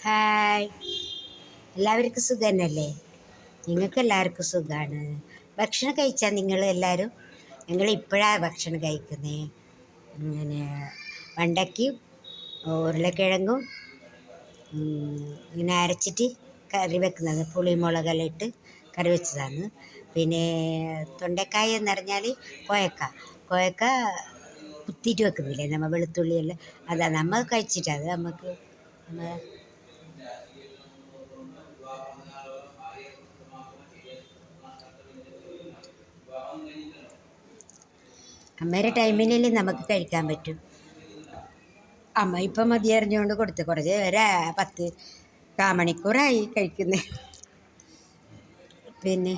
Hi, എല്ലാവർക്കും സുഖം തന്നെയല്ലേ? നിങ്ങൾക്ക് എല്ലാവർക്കും സുഖമാണ്. ഭക്ഷണം കഴിച്ചാൽ നിങ്ങൾ എല്ലാവരും? ഞങ്ങൾ ഇപ്പോഴാണ് ഭക്ഷണം കഴിക്കുന്നത്. പിന്നെ വെണ്ടയ്ക്കയും ഉരുളക്കിഴങ്ങും ഇങ്ങനെ അരച്ചിട്ട് കറി വെക്കുന്നത്, പുളിമുളകെല്ലാം ഇട്ട് കറി വെച്ചതാണ്. പിന്നെ തൊണ്ടക്കായ എന്ന് പറഞ്ഞാൽ കോയക്ക കുത്തിയിട്ട് വെക്കുന്നില്ലേ നമ്മൾ, വെളുത്തുള്ളിയെല്ലാം. അതാണ് നമ്മൾ കഴിച്ചിട്ട്, അത് നമുക്ക് അമ്മയുടെ ടൈമിനല്ലേ നമുക്ക് കഴിക്കാൻ പറ്റും. അമ്മ ഇപ്പം മതി അറിഞ്ഞുകൊണ്ട് കൊടുത്ത് കുറച്ച് 10-കാൽ മണിക്കൂറായി കഴിക്കുന്നത്. പിന്നെ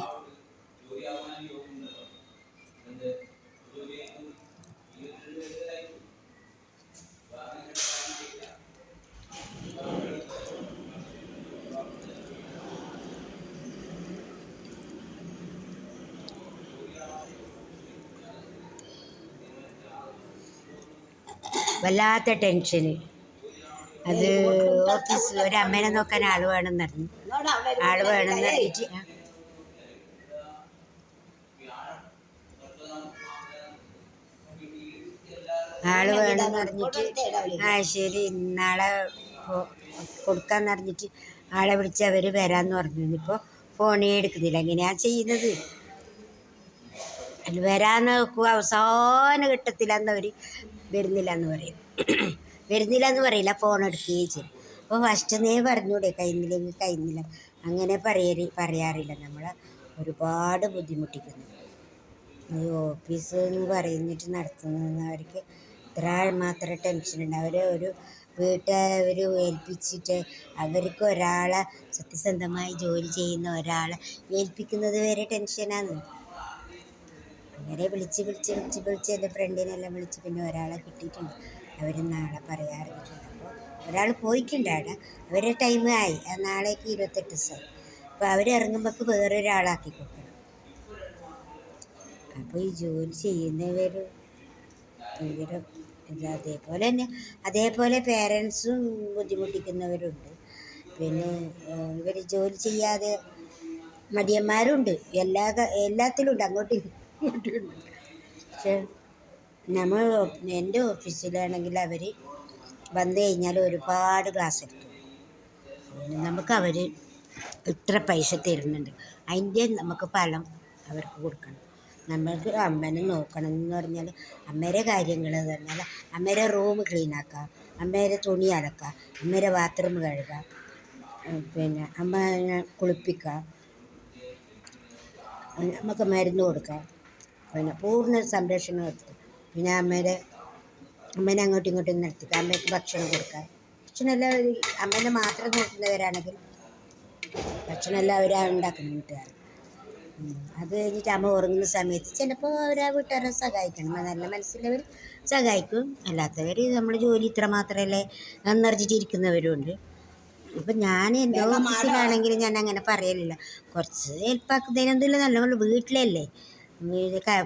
വല്ലാത്ത ടെൻഷന്. അത് ഓഫീസിൽ ഒരു അമ്മേനെ നോക്കാൻ ആൾ വേണമെന്ന് പറഞ്ഞു. ആൾ വേണമെന്ന് പറഞ്ഞിട്ട് ശരി നാളെ കൊടുക്കാന്ന് പറഞ്ഞിട്ട് ആളെ വിളിച്ച് അവർ വരാമെന്ന് പറഞ്ഞു. ഇപ്പോൾ ഫോണേ എടുക്കുന്നില്ല. എങ്ങനെയാണ് ചെയ്യുന്നത്? അതിൽ വരാൻ നോക്കുക, അവസാന ഘട്ടത്തിലാന്ന് അവർ വരുന്നില്ല എന്ന് പറയും. വരുന്നില്ല എന്ന് പറയില്ല, ഫോൺ എടുക്കുകയും ചെയ്യും. അപ്പോൾ ഫസ്റ്റ്ന്നേ പറഞ്ഞൂടെ കഴിയുന്നില്ലെങ്കിൽ കഴിയുന്നില്ല, അങ്ങനെ പറയാറില്ല. നമ്മളെ ഒരുപാട് ബുദ്ധിമുട്ടിക്കുന്നു. ഈ ഓഫീസ് എന്ന് പറഞ്ഞിട്ട് നടത്തുന്നവർക്ക് ഇത്ര മാത്രം ടെൻഷനുണ്ട്. ഒരു വീട്ടുകാർ ഏൽപ്പിച്ചിട്ട് അവർക്ക് ഒരാളെ സത്യസന്ധമായി ജോലി ചെയ്യുന്ന ഒരാളെ ഏൽപ്പിക്കുന്നത് വരെ ടെൻഷനാണ്. അങ്ങനെ വിളിച്ച് എൻ്റെ ഫ്രണ്ടിനെല്ലാം വിളിച്ച് പിന്നെ ഒരാളെ കിട്ടിയിട്ടുണ്ട്. അവർ നാളെ പറയാറിട്ടുണ്ട്. അപ്പോൾ ഒരാൾ പോയിട്ടുണ്ട് അവിടെ, അവരുടെ ടൈം ആയി. നാളേക്ക് 28 ദിവസമായി. അപ്പോൾ അവരിറങ്ങുമ്പോൾ വേറൊരാളാക്കി കൊടുക്കണം. അപ്പോൾ ഈ ജോലി ചെയ്യുന്നവർ ഭയങ്കര അതേപോലെ പേരൻസും ബുദ്ധിമുട്ടിക്കുന്നവരുണ്ട്. പിന്നെ ഇവർ ജോലി ചെയ്യാതെ മടിയന്മാരുണ്ട്. എല്ലാത്തിലും ഉണ്ട്, അങ്ങോട്ടും ഇങ്ങോട്ടും ഉണ്ട്. പക്ഷെ എൻ്റെ ഓഫീസിലാണെങ്കിൽ അവർ വന്നു കഴിഞ്ഞാൽ ഒരുപാട് ക്ലാസ് എടുത്തു. നമുക്ക് അവർ ഇത്ര പൈസ തരുന്നുണ്ട്, അതിൻ്റെ നമുക്ക് ഫലം അവർക്ക് കൊടുക്കണം. നമ്മൾക്ക് അമ്മേനെ നോക്കണം എന്ന് പറഞ്ഞാൽ അമ്മേരെ കാര്യങ്ങൾ എന്ന് പറഞ്ഞാൽ അമ്മേരെ റൂം ക്ലീനാക്കുക, അമ്മേരെ തുണി അലക്കുക, അമ്മേരെ ബാത്റൂം കഴുകുക, പിന്നെ അമ്മേനെ കുളിപ്പിക്കുക, നമുക്ക് മരുന്ന് കൊടുക്കുക, പിന്നെ പൂർണ്ണ സംരക്ഷണം എടുക്കുക. പിന്നെ അമ്മേനെ അങ്ങോട്ടും ഇങ്ങോട്ടും നിർത്തിക്കുക, അമ്മയ്ക്ക് ഭക്ഷണം കൊടുക്കുക. ഭക്ഷണമെല്ലാം അമ്മേനെ മാത്രം നോക്കുന്നവരാണെങ്കിൽ ഭക്ഷണമെല്ലാം അവരാണ് ഉണ്ടാക്കുന്നത്, വീട്ടുകാർ. അത് കഴിഞ്ഞിട്ട് അമ്മ ഉറങ്ങുന്ന സമയത്ത് ചിലപ്പോൾ അവരാ വീട്ടുകാരെ സഹായിക്കണം. നല്ല മനസ്സിലവർ സഹായിക്കും. അല്ലാത്തവർ നമ്മൾ ജോലി ഇത്ര മാത്രമല്ലേ എന്നറിഞ്ഞിട്ടിരിക്കുന്നവരുണ്ട്. അപ്പം ഞാൻ എൻ്റെ ഓഫീസിലാണെങ്കിൽ ഞാൻ അങ്ങനെ പറയലില്ല. കുറച്ച് ഹെൽപ്പാക്കുന്നതിനൊന്നുമില്ല, നല്ല വീട്ടിലല്ലേ,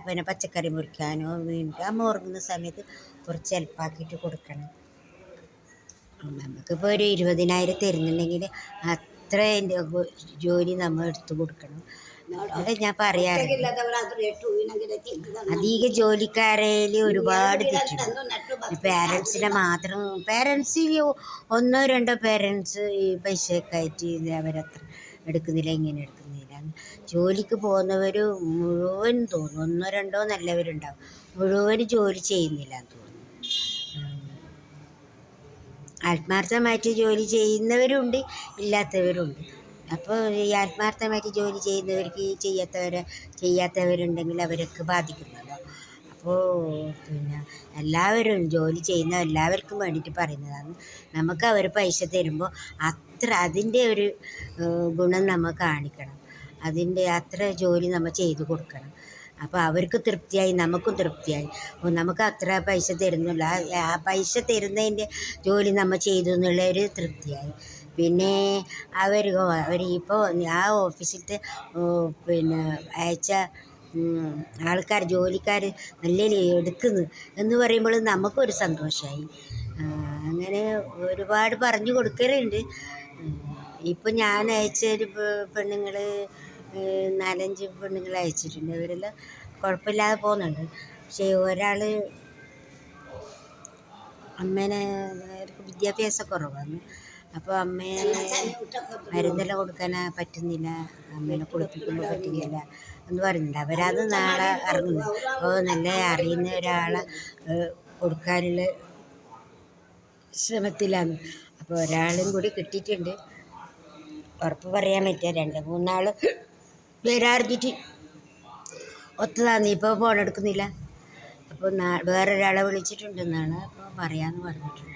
പിന്നെ പച്ചക്കറി മുറിക്കാനോ അമ്മ ഉറങ്ങുന്ന സമയത്ത് കുറച്ച് ഹെൽപ്പാക്കിയിട്ട് കൊടുക്കണം. നമുക്കിപ്പോൾ ഒരു 20,000 തരുന്നുണ്ടെങ്കിൽ അത്ര ജോലി നമ്മൾ എടുത്തു കൊടുക്കണം. അവിടെ ഞാൻ പറയാറില്ല. അധിക ജോലിക്കാരേൽ ഒരുപാട് തെറ്റുണ്ട്. പേരൻസിനെ മാത്രം, പേരൻസിൽ 1-2 പേരൻസ് ഈ പൈസയൊക്കെ ആയിട്ട് അവരത്ര എടുക്കുന്നില്ല, ഇങ്ങനെ എടുക്കുന്നില്ല. ജോലിക്ക് പോകുന്നവർ മുഴുവൻ തോന്നും, 1-2 നല്ലവരുണ്ടാവും, മുഴുവൻ ജോലി ചെയ്യുന്നില്ല എന്ന് തോന്നുന്നു. ആത്മാർത്ഥമായിട്ട് ജോലി ചെയ്യുന്നവരുണ്ട്, ഇല്ലാത്തവരുണ്ട്. അപ്പോൾ ഈ ആത്മാർത്ഥമായിട്ട് ജോലി ചെയ്യുന്നവർക്ക് ചെയ്യാത്തവരുണ്ടെങ്കിൽ അവരൊക്കെ ബാധിക്കുന്നല്ലോ. അപ്പോൾ പിന്നെ എല്ലാവരും ജോലി ചെയ്യുന്ന എല്ലാവർക്കും വേണ്ടിയിട്ട് പറയുന്നതാണ്. നമുക്ക് അവർ പൈസ തരുമ്പോൾ അതിൻ്റെ ഒരു ഗുണം നമ്മൾ കാണിക്കണം. അതിൻ്റെ അത്ര ജോലി നമ്മൾ ചെയ്തു കൊടുക്കണം. അപ്പോൾ അവർക്ക് തൃപ്തിയായി, നമുക്കും തൃപ്തിയായി. നമുക്ക് അത്ര പൈസ തരുന്നില്ല, ആ പൈസ തരുന്നതിൻ്റെ ജോലി നമ്മൾ ചെയ്തു എന്നുള്ളൊരു തൃപ്തിയായി. പിന്നെ ഇപ്പോൾ ആ ഓഫീസിലത്തെ പിന്നെ അയച്ച ആൾക്കാർ, ജോലിക്കാർ നല്ല എടുക്കുന്നു എന്ന് പറയുമ്പോൾ നമുക്കൊരു സന്തോഷമായി. അങ്ങനെ ഒരുപാട് പറഞ്ഞു കൊടുക്കലുണ്ട്. ഇപ്പം ഞാൻ അയച്ചൊരു പെണ്ണുങ്ങൾ 4-5 പെണ്ണുങ്ങൾ അയച്ചിട്ടുണ്ട്. ഇവരെല്ലാം കുഴപ്പമില്ലാതെ പോകുന്നുണ്ട്. പക്ഷേ ഒരാൾ അമ്മേനെ വിദ്യാഭ്യാസ കുറവാണ്. അപ്പോൾ അമ്മയെ മരുന്നെല്ലാം കൊടുക്കാൻ പറ്റുന്നില്ല, അമ്മേനെ കുളിപ്പിക്കുമ്പോൾ പറ്റുന്നില്ല എന്ന് പറയുന്നുണ്ട്. അവരത് നാളെ ഇറങ്ങുന്നു. അപ്പോൾ നല്ല അറിയുന്ന ഒരാളെ കൊടുക്കാനുള്ള ശ്രമത്തിലാണ്. അപ്പോൾ ഒരാളും കൂടി കിട്ടിയിട്ടുണ്ട്. ഉറപ്പ് പറയാൻ പറ്റുക 2-3 നാൾ വരാറിഞ്ഞിട്ട് ഒത്തതാന്ന്. ഇപ്പോൾ ഫോൺ എടുക്കുന്നില്ല. അപ്പോൾ വേറൊരാളെ വിളിച്ചിട്ടുണ്ടെന്നാണ് അപ്പോൾ പറയാമെന്ന് പറഞ്ഞിട്ടുണ്ട്.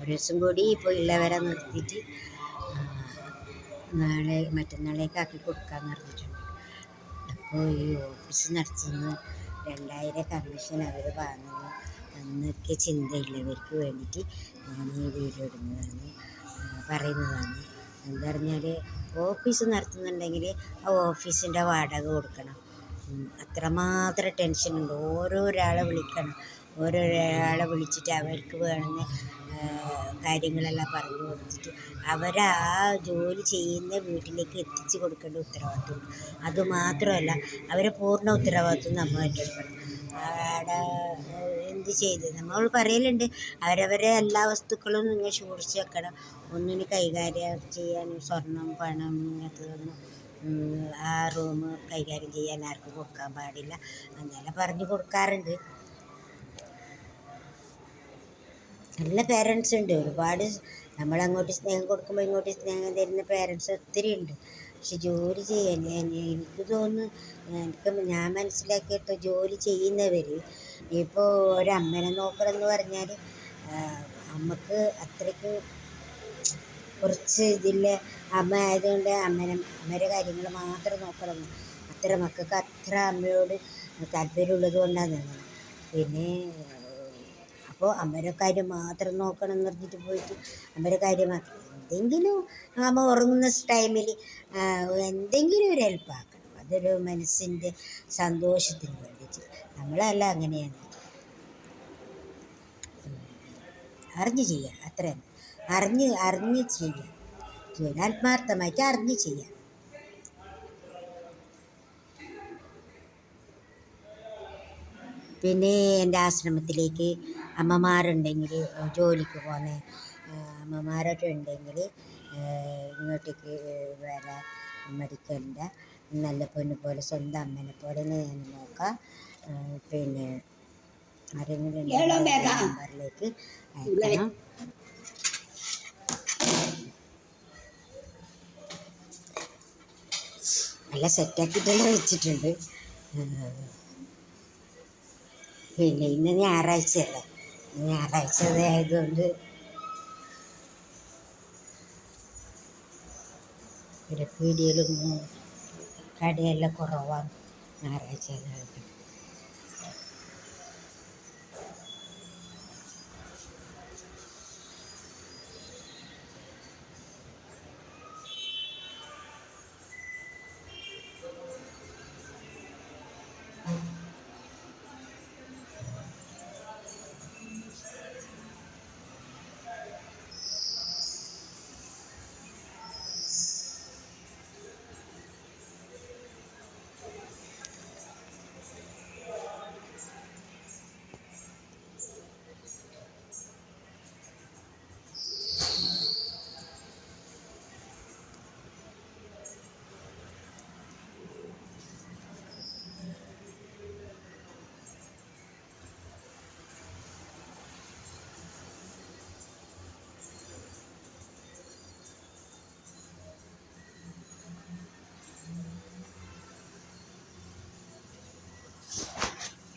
ഒരു ദിവസം കൂടി ഇപ്പോൾ ഉള്ളവരെ നിർത്തിയിട്ട് മറ്റന്നാളേക്ക് ആക്കി കൊടുക്കാമെന്ന് പറഞ്ഞിട്ടുണ്ട്. അപ്പോൾ ഈ ഓഫീസ് നടത്തുന്ന 2000 കമ്മീഷൻ അവർ വാങ്ങുന്നു എന്നൊക്കെ ചിന്തയുള്ളവർക്ക് വേണ്ടിയിട്ട് ഞാൻ ഈ വീഡിയോ ഇടുന്നതാണ്, പറയുന്നതാണ്. എന്താ പറഞ്ഞാൽ ഓഫീസ് നടത്തുന്നുണ്ടെങ്കിൽ ആ ഓഫീസിൻ്റെ വാടക കൊടുക്കണം. അത്രമാത്രം ടെൻഷനുണ്ട്. ഓരോരാളെ വിളിക്കണം, ഓരോരാളെ വിളിച്ചിട്ട് അവർക്ക് വേണമെന്ന കാര്യങ്ങളെല്ലാം പറഞ്ഞു കൊടുത്തിട്ട് അവരെ ആ ജോലി ചെയ്യുന്ന വീട്ടിലേക്ക് എത്തിച്ച് കൊടുക്കേണ്ട ഉത്തരവാദിത്വം. അതുമാത്രമല്ല അവരെ പൂർണ്ണ ഉത്തരവാദിത്വം നമ്മൾ ഏറ്റെടുക്കണം. അവിടെ എന്ത് ചെയ്ത് നമ്മൾ പറയലുണ്ട്, അവരവരെ എല്ലാ വസ്തുക്കളും നിങ്ങൾ സൂക്ഷിച്ച് വെക്കണം. ഒന്നിന് കൈകാര്യം ചെയ്യാൻ സ്വർണം പണം ഇങ്ങനത്തതൊന്നും ആ റൂം കൈകാര്യം ചെയ്യാൻ ആർക്കും കൊടുക്കാൻ പാടില്ല എന്നെല്ലാം പറഞ്ഞു കൊടുക്കാറുണ്ട്. നല്ല പേരൻസ് ഉണ്ട് ഒരുപാട്. നമ്മളങ്ങോട്ട് സ്നേഹം കൊടുക്കുമ്പോൾ ഇങ്ങോട്ട് സ്നേഹം തരുന്ന പേരൻസ് ഒത്തിരി ഉണ്ട്. പക്ഷെ ജോലി ചെയ്യാൻ എനിക്ക് തോന്നുന്നു, ഞാൻ മനസ്സിലാക്കിയിട്ട് ജോലി ചെയ്യുന്നവർ ഇപ്പോൾ ഒരമ്മനെ നോക്കണമെന്ന് പറഞ്ഞാൽ അമ്മക്ക് അത്രയ്ക്ക് കുറച്ച് ഇതില്ല. അമ്മ ആയതുകൊണ്ട് അമ്മയുടെ കാര്യങ്ങൾ മാത്രം നോക്കണം. അത്ര മക്കൾക്ക് അത്ര അമ്മയോട് താല്പര്യമുള്ളത് കൊണ്ടാണ്. പിന്നെ അപ്പോൾ അമ്മയുടെ കാര്യം മാത്രം നോക്കണം എന്ന് പറഞ്ഞിട്ട് പോയിട്ട് അമ്മയുടെ കാര്യം മാത്രം എന്തെങ്കിലും അമ്മ ഉറങ്ങുന്ന ടൈമിൽ എന്തെങ്കിലും ഒരു ഹെൽപ്പ് ആക്കണം. അതൊരു മനസ്സിൻ്റെ സന്തോഷത്തിന് വേണ്ടിയിട്ട്. നമ്മളല്ല അങ്ങനെയാണ്, അറിഞ്ഞ് ചെയ്യുക, അത്ര അറിഞ്ഞ് ചെയ്യുക, ആത്മാർത്ഥമായിട്ട് അറിഞ്ഞ് ചെയ്യുക. പിന്നെ എൻ്റെ ആശ്രമത്തിലേക്ക് അമ്മമാരുണ്ടെങ്കിൽ, ജോലിക്ക് പോകുന്ന അമ്മമാരൊക്കെ ഉണ്ടെങ്കിൽ ഇങ്ങോട്ടേക്ക് വരാൻ മടിക്കണ്ട. നല്ല പൊന്നു പോലെ സ്വന്തം അമ്മനെ പോലെ ഞാൻ നോക്കാം. പിന്നെ ആരെങ്കിലും നമ്പറിലേക്ക് അയക്കണം. നല്ല സെറ്റാക്കിയിട്ടെല്ലാം വെച്ചിട്ടുണ്ട്. പിന്നെ ഇന്ന് ഞായറാഴ്ചയല്ലേ, ഞായറാഴ്ച ആയതുകൊണ്ട് ഒരു പീടികയിലൊന്നും കടയെല്ലാം കുറവാണ് ഞായറാഴ്ച ആയതുകൊണ്ട്.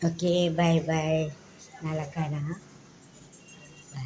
Okay, bye bye. നാളെ കാണാം. ബൈ.